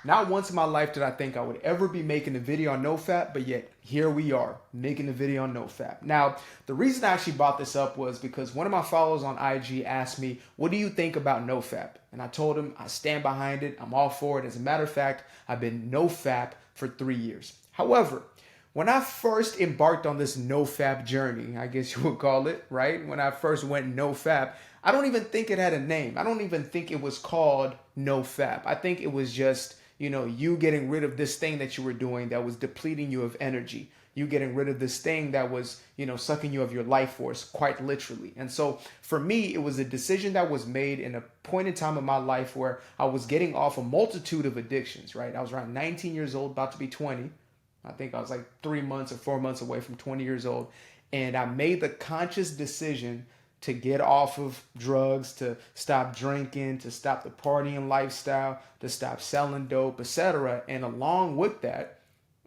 Not once in my life did I think I would ever be making a video on NoFap, but yet here we are making a video on NoFap. Now, the reason I actually brought this up was because one of my followers on IG asked me, what do you think about NoFap? And I told him I stand behind it. I'm all for it. As a matter of fact, I've been NoFap for 3 years. However, when I first embarked on this NoFap journey, I guess you would call it, right? When I first went NoFap, I don't even think it had a name. I don't even think it was called NoFap. I think it was just, you getting rid of this thing that you were doing that was depleting you of energy. You getting rid of this thing that was, sucking you of your life force, quite literally. And so for me, it was a decision that was made in a point in time in my life where I was getting off a multitude of addictions, right? I was around 19 years old, about to be 20. I think I was like 3 months or 4 months away from 20 years old. And I made the conscious decision to get off of drugs, to stop drinking, to stop the partying lifestyle, to stop selling dope, etc. And along with that,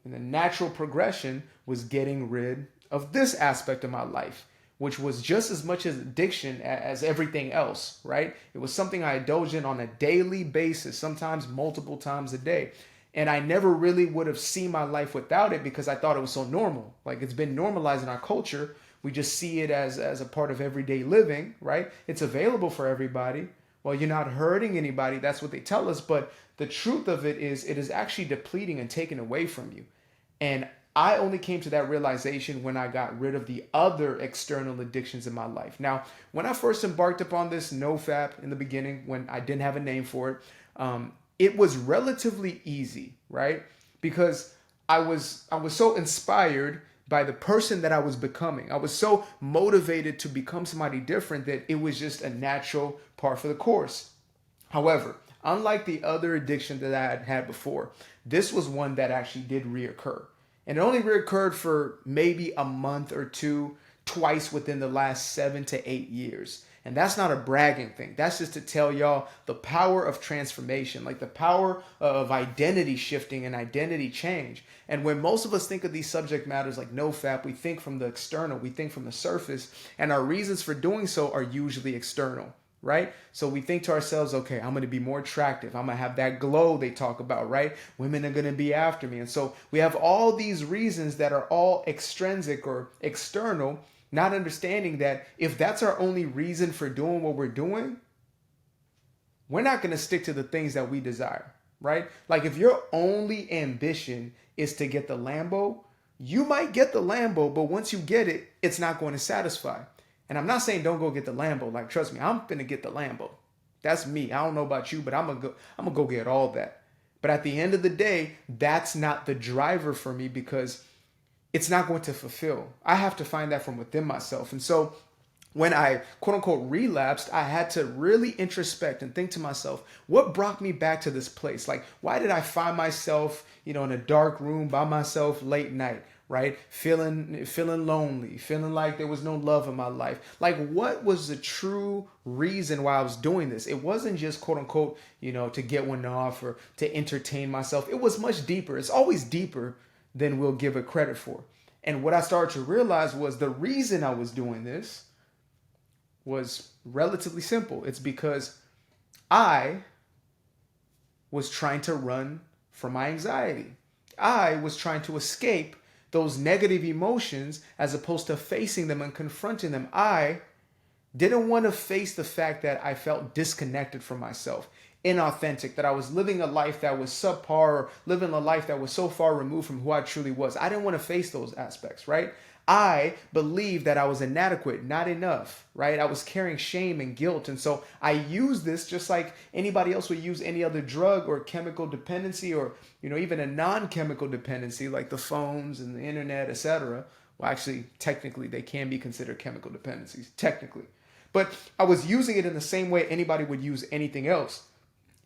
and the natural progression was getting rid of this aspect of my life, which was just as much as addiction as everything else, right? It was something I indulged in on a daily basis, sometimes multiple times a day. And I never really would have seen my life without it because I thought it was so normal. Like, it's been normalized in our culture. We just see it as a part of everyday living, right? It's available for everybody. Well, you're not hurting anybody. That's what they tell us. But the truth of it is actually depleting and taken away from you. And I only came to that realization when I got rid of the other external addictions in my life. Now, when I first embarked upon this NoFap in the beginning, when I didn't have a name for it was relatively easy, right? Because I was so inspired by the person that I was becoming. I was so motivated to become somebody different that it was just a natural part for the course. However, unlike the other addiction that I had had before, this was one that actually did reoccur. And it only reoccurred for maybe a month or two, twice within the last 7 to 8 years. And that's not a bragging thing. That's just to tell y'all the power of transformation, like the power of identity shifting and identity change. And when most of us think of these subject matters like NoFap, we think from the external, we think from the surface, and our reasons for doing so are usually external, right? So we think to ourselves, okay, I'm going to be more attractive. I'm going to have that glow they talk about, right? Women are going to be after me. And so we have all these reasons that are all extrinsic or external, not understanding that if that's our only reason for doing what we're doing, we're not going to stick to the things that we desire, right? Like if your only ambition is to get the Lambo, you might get the Lambo, but once you get it, it's not going to satisfy. And I'm not saying don't go get the Lambo. Like, trust me, I'm going to get the Lambo. That's me. I don't know about you, but I'm going to go get all that. But at the end of the day, that's not the driver for me because it's not going to fulfill. I have to find that from within myself. And so when I quote unquote relapsed, I had to really introspect and think to myself, what brought me back to this place? Like, why did I find myself, in a dark room by myself late night, right? Feeling lonely, feeling like there was no love in my life. Like, what was the true reason why I was doing this? It wasn't just quote unquote, to get one off or to entertain myself. It was much deeper. It's always deeper than we'll give it credit for. And what I started to realize was the reason I was doing this was relatively simple. It's because I was trying to run from my anxiety. I was trying to escape those negative emotions as opposed to facing them and confronting them. I didn't want to face the fact that I felt disconnected from myself, inauthentic, that I was living a life that was subpar or living a life that was so far removed from who I truly was. I didn't want to face those aspects, right? I believed that I was inadequate, not enough, right? I was carrying shame and guilt. And so I used this just like anybody else would use any other drug or chemical dependency or, even a non-chemical dependency like the phones and the internet, etc. Well, actually, technically, they can be considered chemical dependencies, technically. But I was using it in the same way anybody would use anything else.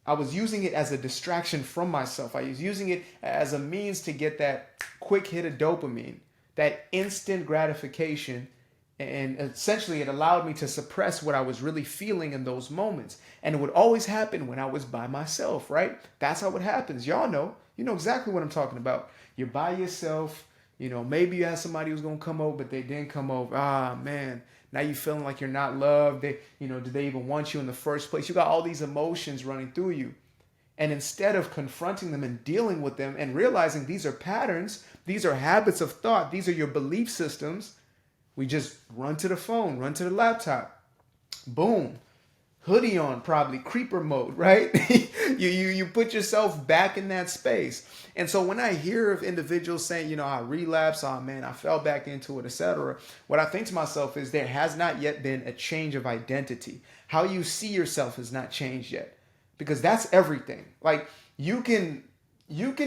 I was using it as a distraction from myself. I was using it as a means to get that quick hit of dopamine, that instant gratification. And essentially it allowed me to suppress what I was really feeling in those moments. And it would always happen when I was by myself, right? That's how it happens. Y'all know. You know exactly what I'm talking about. You're by yourself. Maybe you had somebody who's going to come over, but they didn't come over. Ah, man. Now you're feeling like you're not loved. Did they even want you in the first place? You got all these emotions running through you. And instead of confronting them and dealing with them and realizing these are patterns, these are habits of thought, these are your belief systems, we just run to the phone, run to the laptop. Boom. Hoodie on, probably creeper mode, right? you put yourself back in that space. And so when I hear of individuals saying, you know, I relapse, oh man, I fell back into it, etc., what I think to myself is there has not yet been a change of identity. How you see yourself has not changed yet, because that's everything. Like you can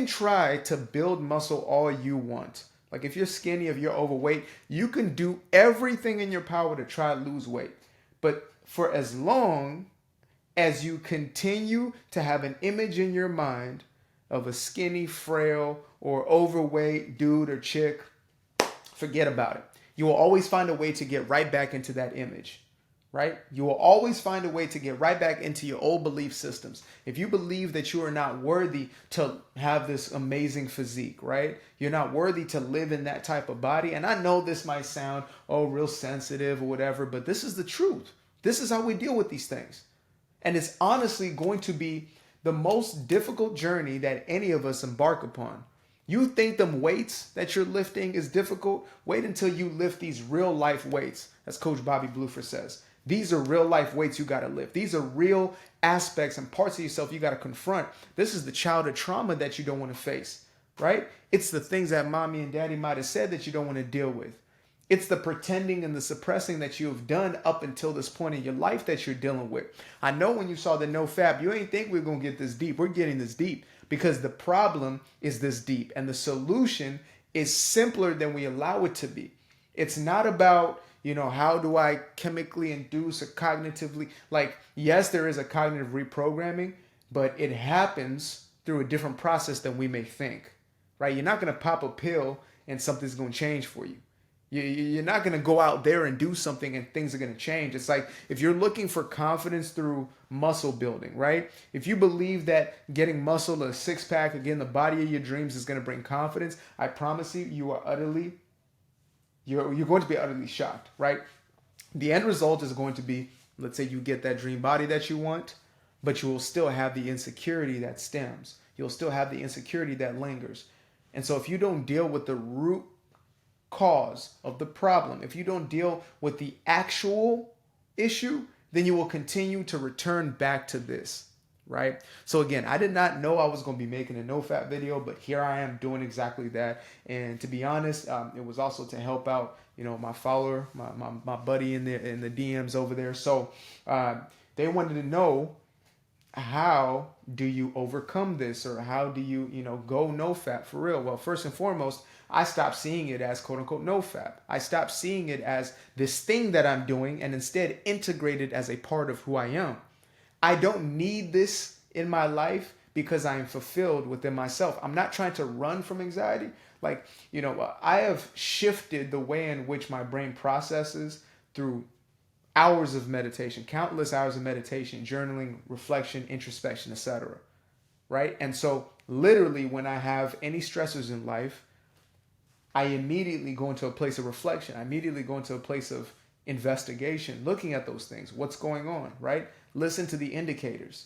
try to build muscle all you want. Like if you're skinny, if you're overweight, you can do everything in your power to try to lose weight. But for as long as you continue to have an image in your mind of a skinny, frail, or overweight dude or chick, forget about it. You will always find a way to get right back into that image, right? You will always find a way to get right back into your old belief systems. If you believe that you are not worthy to have this amazing physique, right? You're not worthy to live in that type of body. And I know this might sound, real sensitive or whatever, but this is the truth. This is how we deal with these things. And it's honestly going to be the most difficult journey that any of us embark upon. You think them weights that you're lifting is difficult? Wait until you lift these real life weights, as Coach Bobby Blufer says. These are real life weights you got to lift. These are real aspects and parts of yourself you got to confront. This is the childhood trauma that you don't want to face, right? It's the things that mommy and daddy might have said that you don't want to deal with. It's the pretending and the suppressing that you have done up until this point in your life that you're dealing with. I know when you saw the NoFap, you ain't think we're going to get this deep. We're getting this deep because the problem is this deep and the solution is simpler than we allow it to be. It's not about, how do I chemically induce or cognitively, yes, there is a cognitive reprogramming, but it happens through a different process than we may think, right? You're not going to pop a pill and something's going to change for you. You're not going to go out there and do something and things are going to change. It's like if you're looking for confidence through muscle building, right? If you believe that getting muscle, a six-pack, or getting the body of your dreams is going to bring confidence, I promise you, you're going to be utterly shocked, right? The end result is going to be, let's say you get that dream body that you want, but you will still have the insecurity that stems. You'll still have the insecurity that lingers. And so if you don't deal with the root cause of the problem, if you don't deal with the actual issue, then you will continue to return back to this, right? So again, I did not know I was going to be making a NoFap video, but here I am doing exactly that. And to be honest, it was also to help out, my follower, my buddy in the DMs over there. So they wanted to know, how do you overcome this, or how do you, go NoFap for real? Well, first and foremost, I stopped seeing it as quote unquote NoFap. I stopped seeing it as this thing that I'm doing and instead integrate it as a part of who I am. I don't need this in my life because I am fulfilled within myself. I'm not trying to run from anxiety. I have shifted the way in which my brain processes through hours of meditation, countless hours of meditation, journaling, reflection, introspection, etc. Right? And so literally when I have any stressors in life, I immediately go into a place of reflection. I immediately go into a place of investigation, looking at those things. What's going on, right? Listen to the indicators.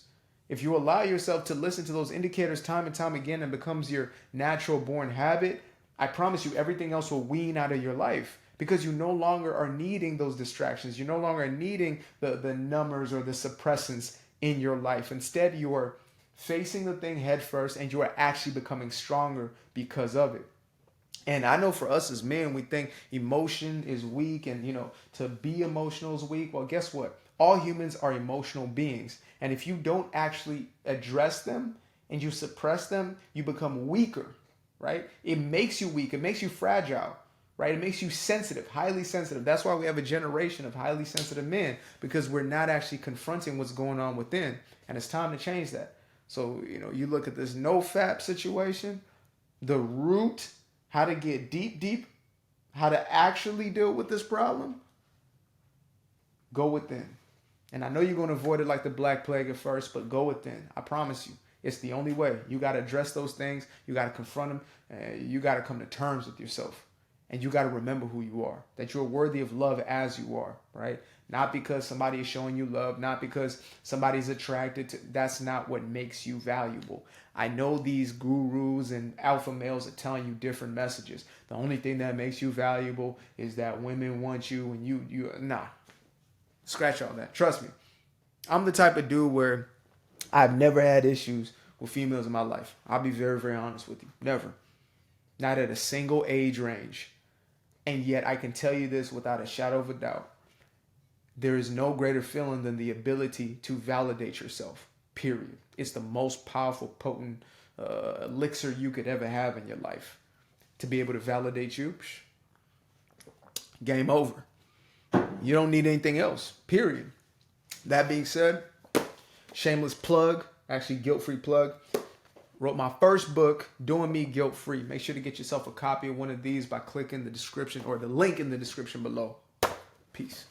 If you allow yourself to listen to those indicators time and time again and becomes your natural born habit, I promise you everything else will wean out of your life because you no longer are needing those distractions. You no longer are needing the numbers or the suppressants in your life. Instead, you are facing the thing head first and you are actually becoming stronger because of it. And I know for us as men, we think emotion is weak and, to be emotional is weak. Well, guess what? All humans are emotional beings. And if you don't actually address them and you suppress them, you become weaker, right? It makes you weak. It makes you fragile, right? It makes you sensitive, highly sensitive. That's why we have a generation of highly sensitive men, because we're not actually confronting what's going on within. And it's time to change that. So, you look at this NoFap situation, the root, how to get deep, how to actually deal with this problem, go within. And I know you're going to avoid it like the Black Plague at first, but go within. I promise you. It's the only way. You got to address those things. You got to confront them. You got to come to terms with yourself. And you got to remember who you are, that you're worthy of love as you are, right? Not because somebody is showing you love, not because somebody's attracted to. That's not what makes you valuable. I know these gurus and alpha males are telling you different messages. The only thing that makes you valuable is that women want you and you nah. Scratch all that. Trust me. I'm the type of dude where I've never had issues with females in my life. I'll be very, very honest with you. Never. Not at a single age range. And yet I can tell you this without a shadow of a doubt. There is no greater feeling than the ability to validate yourself. Period. It's the most powerful, potent elixir you could ever have in your life. To be able to validate you, game over. You don't need anything else. Period. That being said, shameless plug, actually guilt-free plug. Wrote my first book, Doing Me Guilt-Free. Make sure to get yourself a copy of one of these by clicking the description or the link in the description below. Peace.